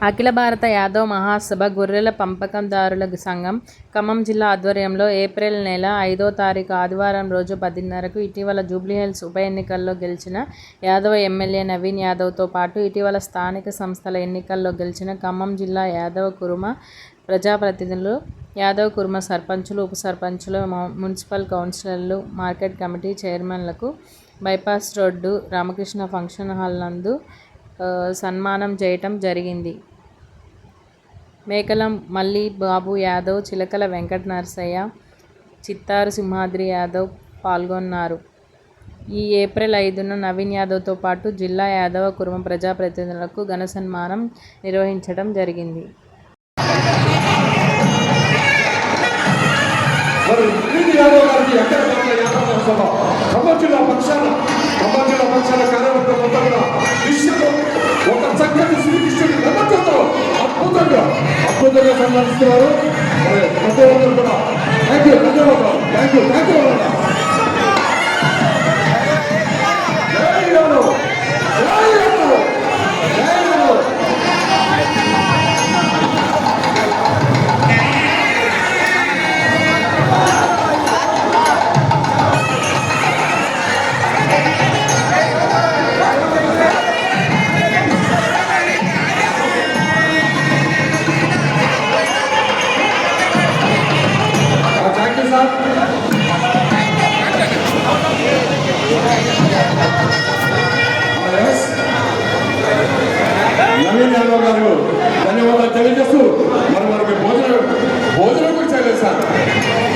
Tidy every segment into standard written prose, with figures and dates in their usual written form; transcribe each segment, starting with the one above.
అఖిల భారత యాదవ్ మహాసభ గొర్రెల పెంపకందారుల సంఘం ఖమ్మం జిల్లా ఆధ్వర్యంలో ఏప్రిల్ నెల 5వ తారీఖు ఆదివారం రోజు 10:30కు ఇటీవల జూబ్లీహిల్స్ ఉప ఎన్నికల్లో గెలిచిన యాదవ ఎమ్మెల్యే నవీన్ యాదవ్తో పాటు ఇటీవల స్థానిక సంస్థల ఎన్నికల్లో గెలిచిన ఖమ్మం జిల్లా యాదవ కురుమ ప్రజాప్రతినిధులు, యాదవ కురుమ సర్పంచులు, ఉప సర్పంచులు, మున్సిపల్ కౌన్సిలర్లు, మార్కెట్ కమిటీ చైర్మన్లకు bypass road Ramakrishna function hall నందు సన్మానం చేయటం జరిగింది. మేకల మల్లి బాబు యాదవ్, చిలకల వెంకట నరసయ్య, చిత్తారు సింహాద్రి యాదవ్ పాల్గొన్నారు. ఈ ఏప్రిల్ 5న నవీన్ యాదవ్తో పాటు జిల్లా యాదవ కురుమ ప్రజాప్రతినిధులకు ఘన సన్మానం నిర్వహించడం జరిగింది. అద్భుతంగా సన్మానిస్తున్నారు. నవీన్ యాదవ్ గారు ధన్యవాదాలు తెలియజేస్తూ మనకి భోజనం కూడా చేయలేదు సార్.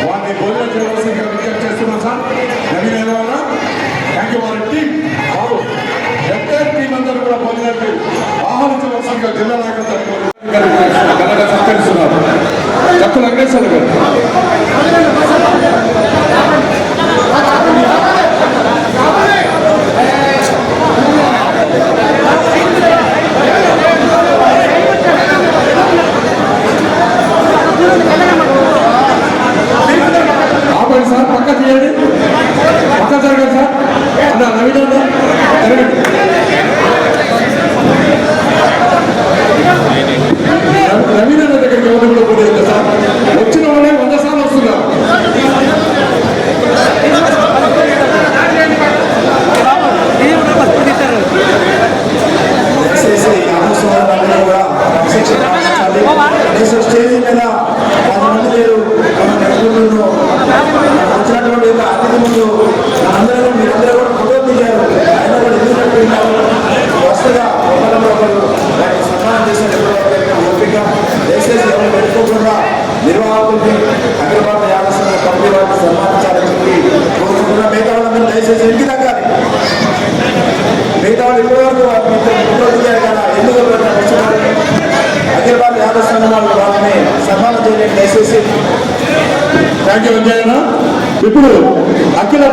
వారిని భోజనం చేయవలసిందిగా విజ్ఞప్తి చేస్తున్నాం సార్. నవీన్ యాదవ్ గారు థ్యాంక్ యూ. వారి టీం ఎంటైర్ టీం అందరూ కూడా భోజనానికి ఆహ్వానించవలసిందిగా జిల్లా నాయకత్వం సత్కరిస్తున్నారు. డబ్బు వెంకటేశ్వర గారు. సార్ పక్క తీయండి, పక్క జరగండి సార్. అన్న నవీన్ జరగండి. నవీన్ అన్న దగ్గరికి ఎవరు కూడా పోలేదు సార్. వచ్చిన వాళ్ళే 100 సార్లు వస్తున్నారు. స్టేజ్ మీద 10 మంది లేరు వచ్చినటువంటి అతిథి ముందు అందరూ మీరందరూ కూడా ఫోటో దిగారు. అయినా కూడా ఎందుకు వరుసగా ఒకరు వారికి సన్మానం చేశారు. ఓపిక దయచేసి ఎవరు పెట్టుకోకుండా నిర్వాహకుల్ని అఖిల భారత యాదవ సంఘ కమిటీ వారిని సన్మానించాలని చెప్పి కోరుకుంటున్నా. మిగతా వాళ్ళందరూ దయచేసి ఇంటి తగ్గాలి. మిగతా వాళ్ళు ఇప్పటి వరకు ఫోటో దిగారు కదా, ఎందుకు అఖిల భారత యాదవ సంఘం వాళ్ళని సన్మానం చేయలేదు దయచేసి. Thank you. ఇప్పుడు అఖిల